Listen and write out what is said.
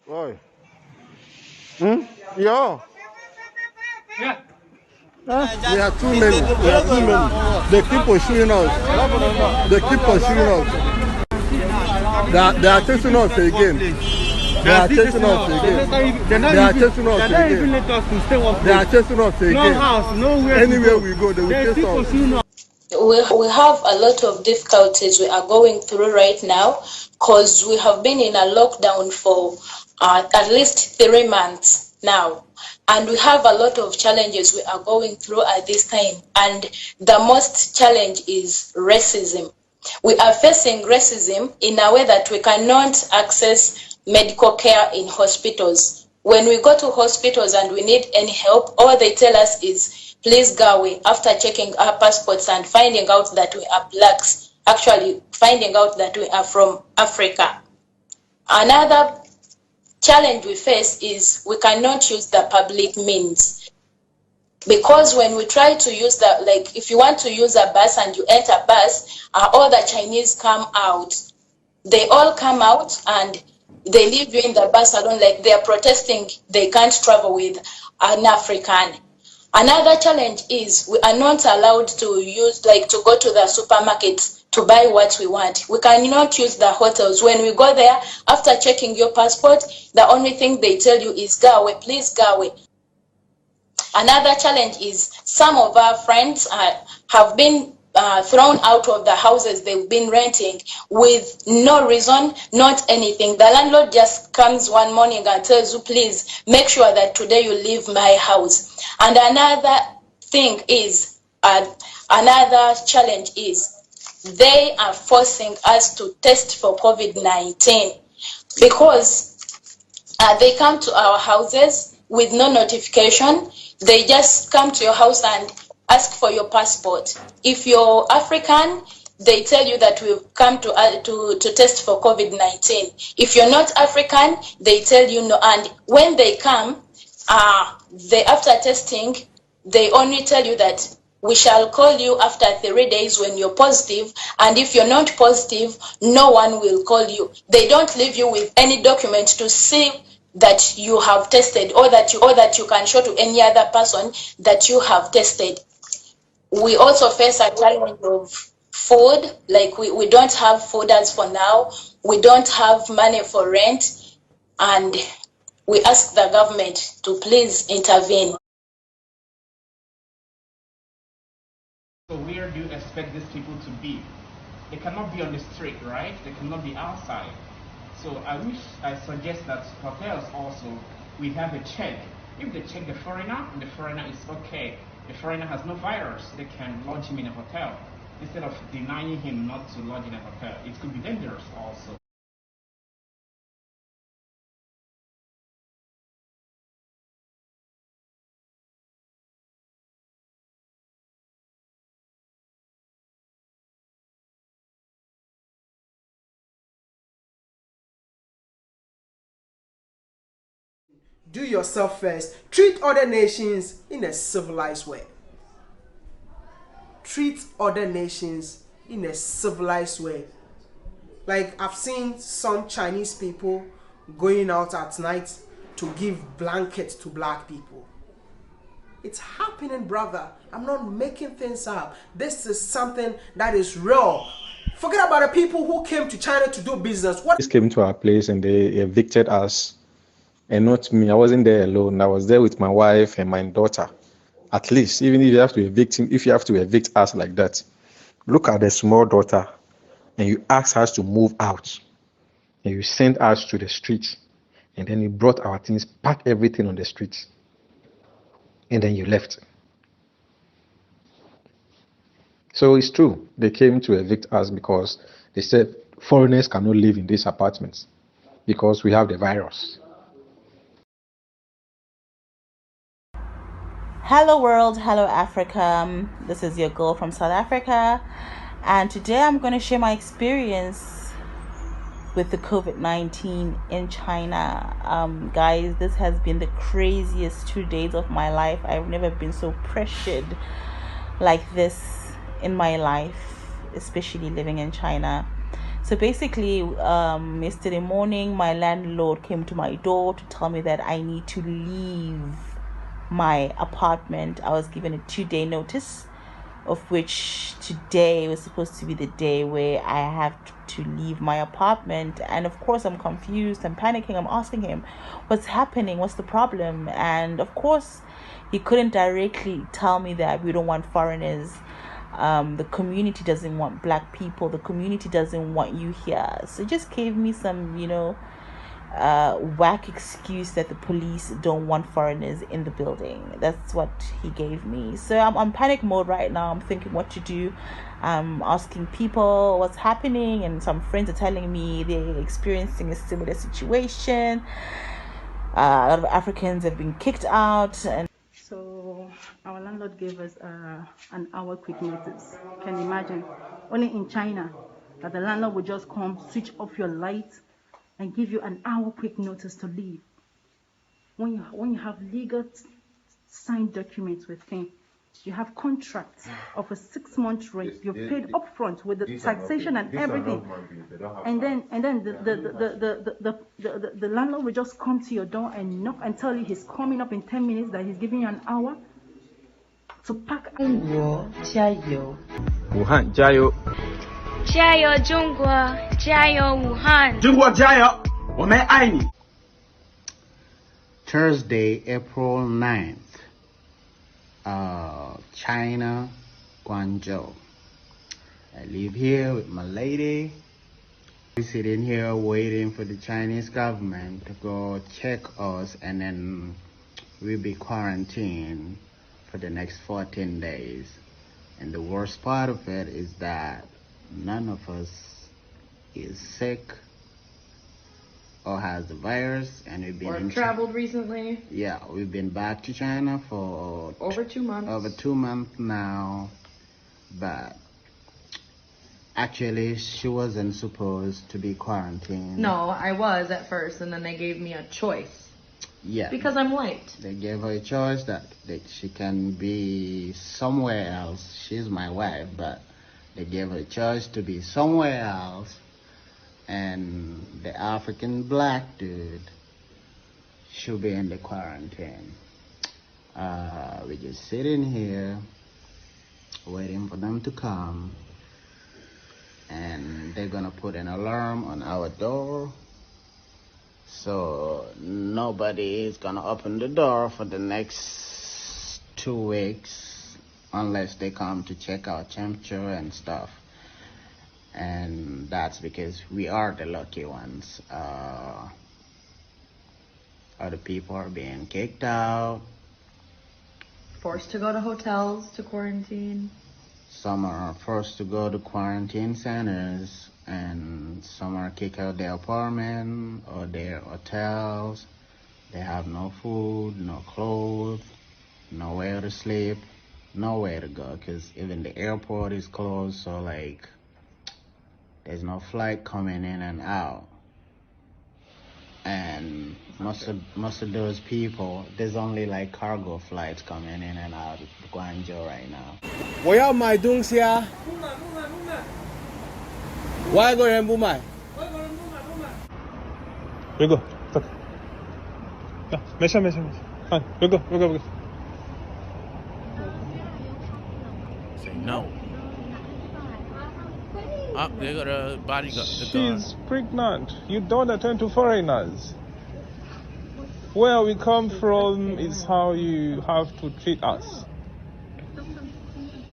Oi. Yeah. Yeah. We are too many. We are too many. They keep pursuing us. They keep pursuing us. They are chasing us again. They are chasing us again. They are chasing us again. Let us to stay one They are place. chasing us No again. house, nowhere to Anywhere go. we go, they will They chase still us. pursuing us. We have a lot of difficulties we are going through right now because we have been in a lockdown for at least 3 months now, and we have a lot of challenges we are going through at this time, and the most challenge is racism. We are facing racism in a way that we cannot access medical care in hospitals. When we go to hospitals and we need any help, all they tell us is, please go away, after checking our passports and finding out that we are blacks, actually finding out that we are from Africa. Another challenge we face is we cannot use the public means. Because when we try to use that, like if you want to use a bus and you enter a bus, all the Chinese come out. They all come out and they leave you in the bus alone, like they are protesting they can't travel with an African. Another challenge is we are not allowed to use, like to go to the supermarkets to buy what we want. We cannot use the hotels. When we go there, after checking your passport, the only thing they tell you is go away, please go away. Another challenge is some of our friends have been thrown out of the houses they've been renting with no reason, not anything. The landlord just comes one morning and tells you, please make sure that today you leave my house. And another thing is, another challenge is they are forcing us to test for COVID-19 because they come to our houses with no notification. They just come to your house and ask for your passport. If you're African, they tell you that we've come to test for COVID-19. If you're not African, they tell you no. And when they come, they after testing, they only tell you that we shall call you after 3 days when you're positive, and if you're not positive, no one will call you. They don't leave you with any document to see that you have tested, or that you can show to any other person that you have tested. We also face a challenge of food, like we don't have food as for now. We don't have money for rent, and we ask the government to please intervene. So where do you expect these people to be? They cannot be on the street, right? They cannot be outside. So I suggest that hotels also, we have a check. If they check the foreigner and the foreigner is okay, the foreigner has no virus, they can lodge him in a hotel instead of denying him not to lodge in a hotel. It could be dangerous also. Do yourself first. Treat other nations in a civilized way. Treat other nations in a civilized way. Like I've seen some Chinese people going out at night to give blankets to black people. It's happening, brother. I'm not making things up. This is something that is real. Forget about the people who came to China to do business. What Just came to our place and they evicted us. And not me. I wasn't there alone. I was there with my wife and my daughter. At least, even if you have to evict us like that, look at the small daughter and you ask us to move out. And you send us to the streets. And then you brought our things, packed everything on the streets. And then you left. So it's true. They came to evict us because they said foreigners cannot live in these apartments because we have the virus. Hello world, hello Africa. This is your girl from South Africa, and today I'm going to share my experience with the COVID-19 in China. Guys, this has been the craziest 2 days of my life. I've never been so pressured like this in my life, especially living in China. So basically, yesterday morning, my landlord came to my door to tell me that I need to leave my apartment. I was given a 2-day notice, of which today was supposed to be the day where I have to leave my apartment. And of course, I'm confused, I'm panicking, I'm asking him, what's happening, what's the problem? And of course, he couldn't directly tell me that we don't want foreigners. The community doesn't want black people, the community doesn't want you here. So he just gave me some, whack excuse that the police don't want foreigners in the building. That's what he gave me. So I'm on panic mode right now. I'm thinking what to do. I'm asking people what's happening, and some friends are telling me they're experiencing a similar situation. A lot of Africans have been kicked out, and so our landlord gave us an hour quick notice. Can you imagine? Only in China that the landlord would just come, switch off your lights, and give you an hour quick notice to leave. When you have legal signed documents with him, you have contracts of a 6-month rent. You're paid upfront with the taxation and everything. And then the landlord will just come to your door and knock and tell you he's coming up in 10 minutes, that he's giving you an hour to pack. Wuhan, 加油！加油中国，加油武汉！中国加油，我们爱你。 Thursday, April 9th, China, Guangzhou. I live here with my lady. We're sitting here waiting for the Chinese government to go check us, and then we'll be quarantined for the next 14 days. And the worst part of it is that none of us is sick or has the virus, and we've been traveled recently. Yeah, we've been back to China for over 2 months. Over 2 months now, but actually she wasn't supposed to be quarantined. No, I was at first, and then they gave me a choice. Yeah, because I'm white. They gave her a choice that she can be somewhere else. She's my wife, but they gave her a choice to be somewhere else. And the African black dude should be in the quarantine. We're just sitting here waiting for them to come, and they're gonna put an alarm on our door, so nobody is gonna open the door for the next 2 weeks unless they come to check our temperature and stuff. And that's because we are the lucky ones. Other people are being kicked out, forced to go to hotels to quarantine. Some are forced to go to quarantine centers, and some are kicked out their apartment or their hotels. They have no food, no clothes, nowhere to sleep, nowhere to go, because even the airport is closed, so like there's no flight coming in and out. And most of those people, there's only like cargo flights coming in and out of Guangzhou right now. 我要买东西啊！外国人不买。别个，这个，没事。看，别个。Say no. They got a bodyguard. She's pregnant. You don't attend to foreigners. Where we come from is how you have to treat us.